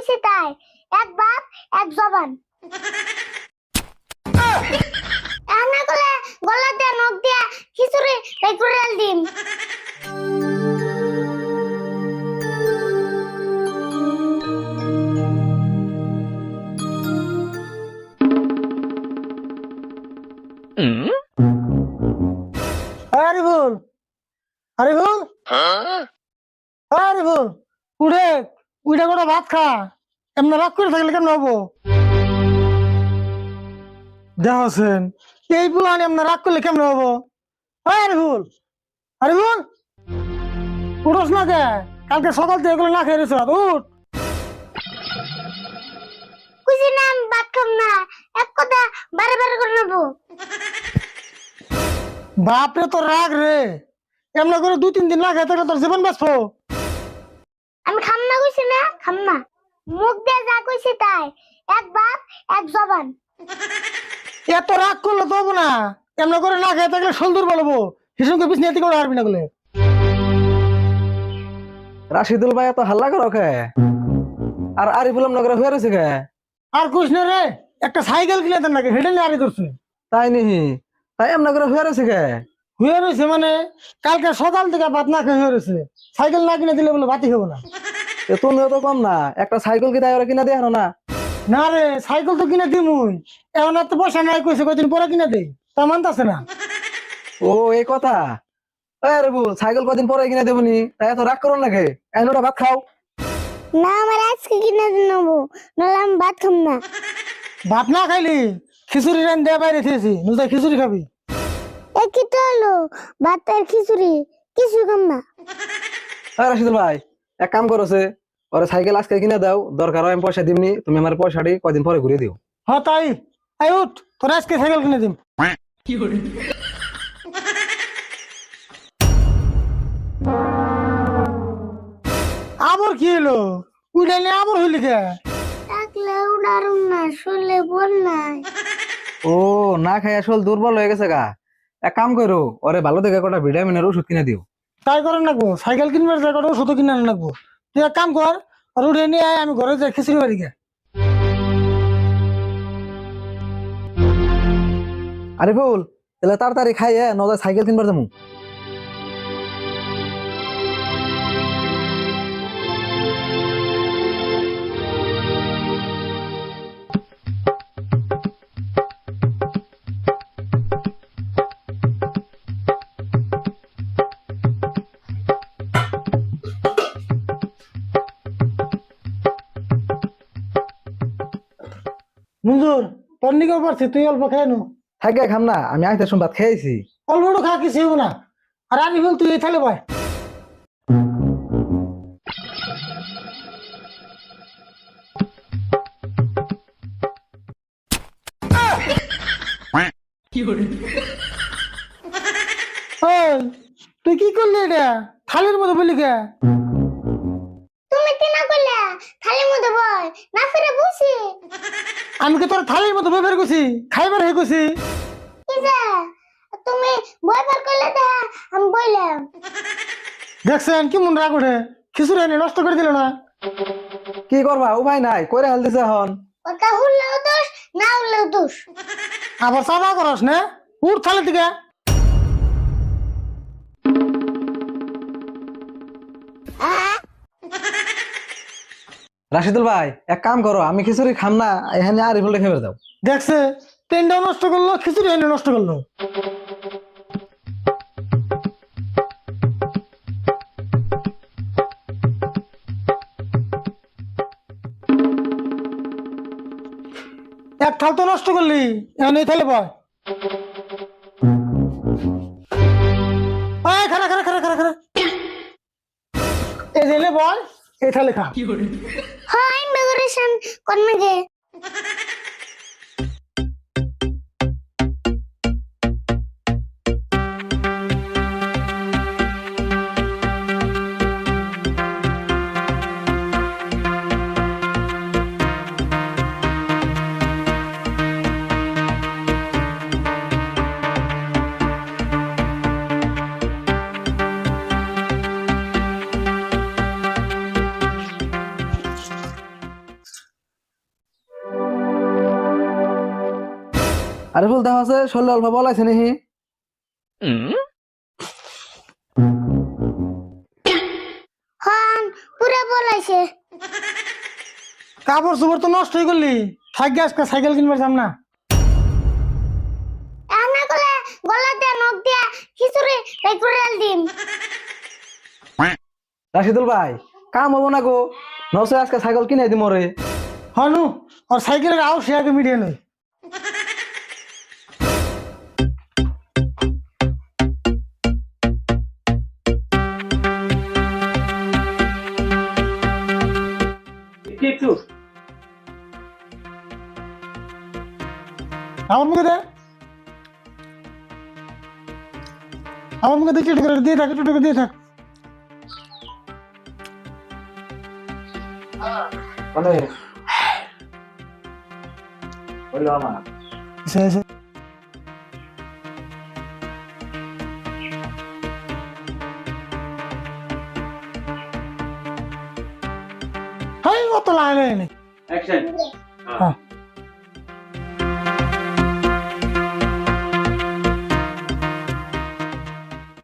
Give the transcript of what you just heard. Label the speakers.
Speaker 1: কইছে তাই, এক বাপ এক জবান। এনা করে গলাতে নখ দিয়া খিচুড়ি রেকুরাল দিম।
Speaker 2: আরিফুল, আরিফুল, আরিফুল, উঠে উইটা করে ভাত খা। এমনি রাগ করে থাকলে কেমন হবো? দেখছেন এই পুলান এমনি রাগ করলে কেমন হবো? আরিফুল, আরিফুল, উঠোস না কে? কালকে সকাল থেকে এগুলো না খেয়ে রেছো, উঠ।
Speaker 1: কইছি না আমি ভাত খাম না, এক কথা বারে বারে করে নেবো।
Speaker 2: বাপরে তোর রাগ রে, এমনি করে 2-3 দিন না খেয়ে থাকলে তোর জীবন বাঁচবো।
Speaker 1: আমি খাম না কইছি না, খাম না। মুখ দিয়ে যা কইছে তাই, এক বাপ এক জবান।
Speaker 2: এত রাগ করলে তো হবো না, এমনি করে না খেয়ে থাকলে শোল দুর্বল হবো। হিসেবে বিছনাতে করে হারবি না বলে।
Speaker 3: রাশিদুল ভাই এত হাল্লা করো কে? আর আরিফুল নগরে হয়ে রয়েছে কে?
Speaker 2: আর কইস না রে, একটা সাইকেল কিনে দেন নাকি, হেঁটে নিয়ে আরি করছে।
Speaker 3: তাই নিহি, তাই এমন করে হয়ে রয়েছে কে?
Speaker 2: হয়ে রয়েছে মানে কালকে সকাল থেকে ভাত না খেয়ে হয়ে রয়েছে। সাইকেল না কিনে দিলে বলে ভাতই খাবো না।
Speaker 3: তুমিও তো কম না, একটা সাইকেল কি তাই ওরা কিনা দেয় না?
Speaker 2: না রে, সাইকেল তো কিনে দিমুই, এখন এত পয়সা নাই কইছে, কয়দিন পরে কিনে দেই, তা মানতাছে না।
Speaker 3: ও এই কথা। আরিফুল সাইকেল কদিন পরে কিনা দেবনি, তাই এত রাগ করো নাকি? এখন ওটা ভাত খাও।
Speaker 1: না আমার আজকে কিনে নেবো, নাহলে আমি ভাত খাম না।
Speaker 2: ভাত না খাইলি খিচুড়ি রান দেয়া বাইরে খেয়েছি, নুলতা খিচুড়ি খাবি।
Speaker 1: এ কি তো হলো, ভাত আর খিচুড়ি কিছু খাম না।
Speaker 3: রাশিদুল ভাই এক কাম করছে, ওরা সাইকেল আজকে কিনে দাও, দরকার হয় আমি পয়সা দিমনি, তুমি আমার পয়সাটি কদিন পরে ঘুরিয়ে দিও।
Speaker 2: হ্যাঁ তাই, আই উঠ, তোর আজকে সাইকেল কিনে দিম। আবার কি হলো? উইডাইলে আবার হইলি কে?
Speaker 1: থাকলেও দারুন না, শুনলে বল নাই।
Speaker 3: ও না খাই আসল দুর্বল হয়ে গেছে গা। এক কাম করো, ওরে ভালো দেখে কটা ভিটামিনের ওষুধ কিনে দিও।
Speaker 2: তাই করেন রাখবো, সাইকেল কিনবার জায়গাটা ওষুধ কিনে আনে রাখবো। তুই এক কাম কর, আর উঠে নিয়ে আয়, আমি ঘরে যাই খিচুড়ি বাড়ি গে।
Speaker 3: আরিফুল তাহলে তাড়াতাড়ি খাইয়ে নজর সাইকেল কিনবার যাবো।
Speaker 2: মঞ্জুর, তোর নিকেও পারছি, তুই অল্প খেয়ে নো।
Speaker 3: থাকে খাম না, আমি আইতে ভাত খেয়েছি।
Speaker 2: অল্পটা খা, কিছু হবো না। আর আমি বল তুই এই থালে ভাই। ওই, তুই কি করলি এটা? থালির মধ্যে বলি কে?
Speaker 1: তুমি কি না করলে থালির মধ্যে বল না ফিরে বসি।
Speaker 2: আমি কি তোর থালির মধ্যে ব্যবহার করছি, খাইবার হয়ে করছি?
Speaker 1: কি যে তুমি বই পার করলে তা আমি বললাম।
Speaker 2: দেখছেন কি মন রাগ ওঠে, খিচুড়ি এনে নষ্ট করে দিল না।
Speaker 3: কি করবা, উপায় নাই, করে হেলতেছে এখন।
Speaker 1: ওটা হুললেও দোষ, না হুললেও দোষ।
Speaker 2: আবার চাপা করস না, উঠ থালে থেকে।
Speaker 3: রাশিদুল ভাই এক কাম করো, আমি খিচুড়ি খাম না, এখানে আরিফুলটা খেয়ে দাও।
Speaker 2: দেখছে ট্রেনটাও নষ্ট করলো, খিচুড়ি এনে নষ্ট করলো। এক থাল তো নষ্ট করলি, এখন এই থালে বয়। খারা খারা খারা খারা খারা, এই জেলে বয়, এই থালে খা।
Speaker 1: হ্যাঁ ইমিগ্রেশন করবে গে।
Speaker 3: আরে ফুল দেখা আছে শরীরে অল্প বল আছে নাহি
Speaker 1: হন পুরা বলাইছে
Speaker 2: কাপড় চোপড় তো নষ্ট হয়ে করলি থাকি আজকে সাইকেল কিনবার যাম না
Speaker 1: এনা কলে গলাতে নখ দিয়া খিচুড়ি রেকুরাল দিম
Speaker 3: রাশিদুল ভাই কাম হবো না গো নসে আজকে সাইকেল কিনে দিম রে
Speaker 2: হনু আর সাইকেলের আও সে আগে মিডিয়ে নই আমার মুখে দে আমার মুখে দিয়ে টিটু করে দিয়ে থাক টিটু করে দিয়ে থাক
Speaker 3: মানে বললো আমার
Speaker 2: এসে এসে হাই অত লাইনে নেই
Speaker 4: Action.
Speaker 2: হ্যাঁ